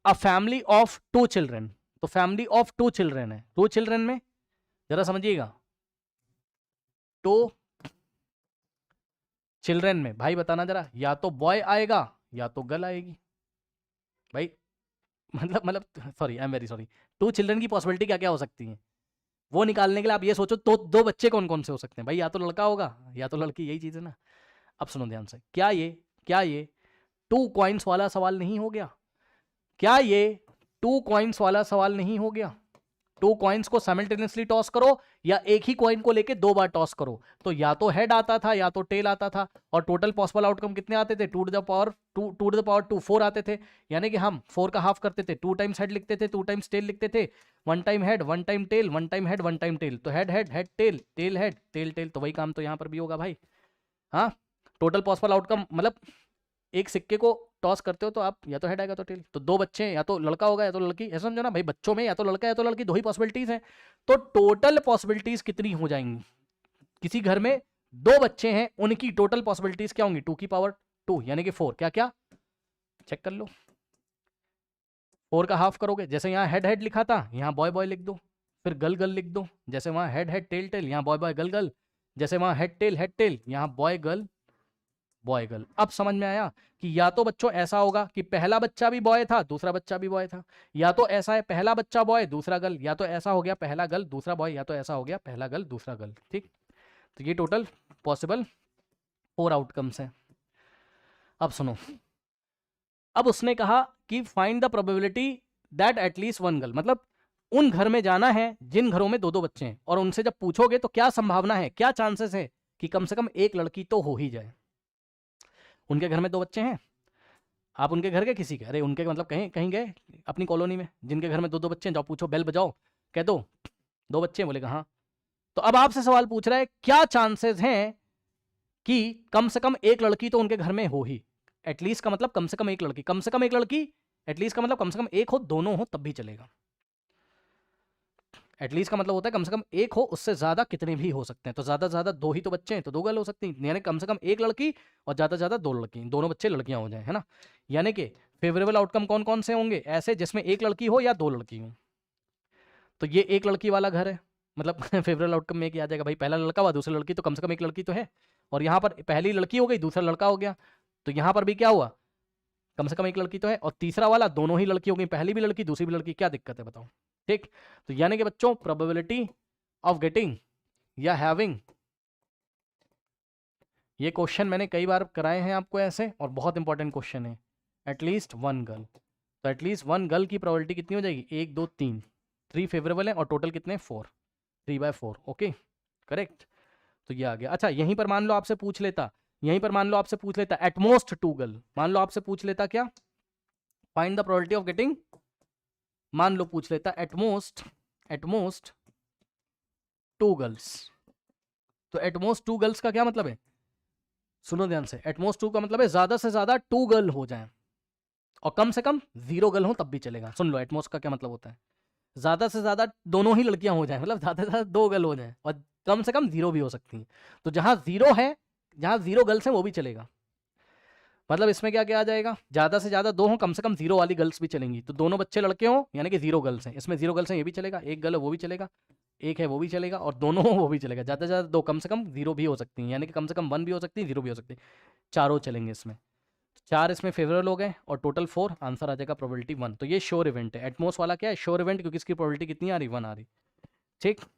A family of 2 children, तो family of 2 children है, 2 children में जरा समझिएगा, 2 चिल्ड्रन में भाई बताना जरा, या तो बॉय आएगा या तो गर्ल आएगी भाई, मतलब sorry, I am very sorry, 2 children की पॉसिबिलिटी क्या क्या हो सकती है वो निकालने के लिए आप ये सोचो तो 2 बच्चे कौन कौन से हो सकते हैं भाई, या तो लड़का होगा या तो लड़की, यही चीज है ना। अब सुनो ध्यान से, क्या ये 2 कॉइन्स वाला सवाल नहीं हो गया? क्या ये 2 कॉइन्स वाला सवाल नहीं हो गया? 2 कॉइन्स को साइमल्टेनियसली टॉस करो या एक ही कॉइन को लेके 2 बार टॉस करो, तो या तो हेड आता था या तो टेल आता था, और टोटल पॉसिबल आउटकम कितने आते थे? 2 टू द पावर 2 4 आते थे, यानी कि हम 4 का हाफ करते थे, 2 टाइम्स हेड लिखते थे, 2 टाइम्स टेल लिखते थे, 1 time head 1 time tail, 1 time head 1 time tail, तो head head head tail tail head tail tail, तो वही काम तो यहां पर भी होगा भाई। हाँ, टोटल पॉसिबल आउटकम मतलब एक सिक्के को टॉस करते हो तो आप या तो हेड आएगा तो टेल, तो 2 बच्चे हैं, या तो लड़का होगा या तो लड़की, ऐसा समझो ना भाई, बच्चों में या तो लड़का या तो लड़की, 2 ही पॉसिबिलिटीज हैं, तो टोटल पॉसिबिलिटीज कितनी हो जाएंगी? किसी घर में 2 बच्चे हैं, उनकी टोटल पॉसिबिलिटीज क्या होंगी? 2 की पावर 2 यानी कि 4, क्या क्या चेक कर लो। 4 का हाफ करोगे, जैसे यहाँ हेड हेड लिखा था यहाँ बॉय बॉय लिख दो, फिर गर्ल गर्ल लिख दो, जैसे वहां हेड हेड टेल टेल यहाँ बॉय बॉय गर्ल गर्ल, जैसे वहां हेड टेल यहाँ बॉय गर्ल बॉय गर्ल। अब समझ में आया कि या तो बच्चों ऐसा होगा कि पहला बच्चा भी बॉय था दूसरा बच्चा भी बॉय था, या तो ऐसा है पहला बच्चा बॉय दूसरा गर्ल, या तो ऐसा हो गया पहला गर्ल दूसरा बॉय, या तो ऐसा हो गया पहला गर्ल दूसरा गर्ल। ठीक, तो ये टोटल पॉसिबल 4 आउटकम्स हैं। अब सुनो, अब उसने कहा कि find the probability that at least 1 girl, मतलब उन घर में जाना है जिन घरों में 2 बच्चे हैं, और उनसे जब पूछोगे तो क्या संभावना है, क्या चांसेस है कि कम से कम एक लड़की तो हो ही जाए। उनके घर में 2 बच्चे हैं, आप उनके घर गए किसी के, अरे उनके मतलब कहीं कहीं गए अपनी कॉलोनी में जिनके घर में 2 बच्चे हैं, जाओ पूछो, बेल बजाओ, कह दो 2 बच्चे हैं, बोलेगा हाँ। तो अब आपसे सवाल पूछ रहा है क्या चांसेस हैं कि कम से कम एक लड़की तो उनके घर में हो ही, एटलीस्ट का मतलब कम से कम एक लड़की, कम से कम एक लड़की, एटलीस्ट का मतलब कम से कम एक हो, दोनों हो तब भी चलेगा। एटलीस्ट का मतलब होता है कम से कम एक हो, उससे ज्यादा कितने भी हो सकते हैं, तो ज्यादा से ज्यादा 2 ही तो बच्चे हैं तो 2 गर्ल हो सकती हैं, यानी कम से कम एक लड़की और ज्यादा से ज्यादा 2 लड़की, दोनों बच्चे लड़कियां हो जाए, है ना। यानी कि फेवरेबल आउटकम कौन कौन से होंगे? ऐसे जिसमें एक लड़की हो या 2 लड़की हो। तो ये एक लड़की वाला घर है, मतलब फेवरेबल आउटकम में एक ही आ जाएगा भाई, पहला लड़का हुआ दूसरी लड़की, तो कम से कम एक लड़की तो है, और यहाँ पर पहली लड़की हो गई दूसरा लड़का हो गया, तो यहाँ पर भी क्या हुआ, कम से कम एक लड़की तो है, और तीसरा वाला दोनों ही लड़की हो गई, पहली भी लड़की दूसरी भी लड़की, क्या दिक्कत है बताओ। ठीक, तो यानी कि बच्चों प्रोबेबिलिटी ऑफ गेटिंग या हैविंग, ये क्वेश्चन मैंने कई बार कराए हैं आपको ऐसे, और बहुत इंपॉर्टेंट क्वेश्चन है, एटलीस्ट 1 गर्ल, तो एटलीस्ट 1 गर्ल की प्रोबेबिलिटी कितनी हो जाएगी? 1 2 3, 3 फेवरेबल है और टोटल कितने 4, 3/4, ओके करेक्ट। तो ये आ गया। अच्छा यहीं पर मान लो आपसे पूछ लेता, यहीं पर मान लो आपसे पूछ लेता एटमोस्ट 2 गर्ल, मान लो आपसे पूछ लेता क्या, find the probability of getting, मान लो पूछ लेता एटमोस्ट 2 गर्ल्स, तो एटमोस्ट 2 गर्ल्स का क्या मतलब है? सुनो ध्यान से, एटमोस्ट 2 का मतलब है ज्यादा से ज्यादा 2 गर्ल हो जाए, और कम से कम 0 गर्ल हो तब भी चलेगा। सुन लो एटमोस्ट का क्या मतलब होता है, ज्यादा से ज्यादा दोनों ही लड़कियां हो जाए, मतलब ज्यादा से ज्यादा 2 गर्ल हो जाए, और कम से कम 0 भी हो सकती हैं, तो जहां 0 है, जहां 0 गर्ल्स है वो भी चलेगा। मतलब इसमें क्या क्या आ जाएगा, ज्यादा से ज्यादा 2 हो, कम से कम 0 वाली गर्ल्स भी चलेंगी, तो दोनों बच्चे लड़के हो यानी कि 0 गर्ल्स हैं, इसमें 0 गर्ल्स हैं ये भी चलेगा, एक गर्ल है वो भी चलेगा, एक है वो भी चलेगा, और दोनों हो वो भी चलेगा, ज्यादा से ज्यादा 2, कम से कम 0 भी हो सकती हैं, यानी कि कम से कम 1 भी हो सकती है 0 भी हो सकती है, चारों चलेंगे इसमें। 4 इसमें फेवरेबल हो गए और टोटल 4, आंसर आ जाएगा प्रोबेबिलिटी 1। तो ये श्योर इवेंट है, एटमोस्ट वाला क्या है, श्योर इवेंट, क्योंकि इसकी प्रोबेबिलिटी कितनी आ रही, 1 आ रही। ठीक,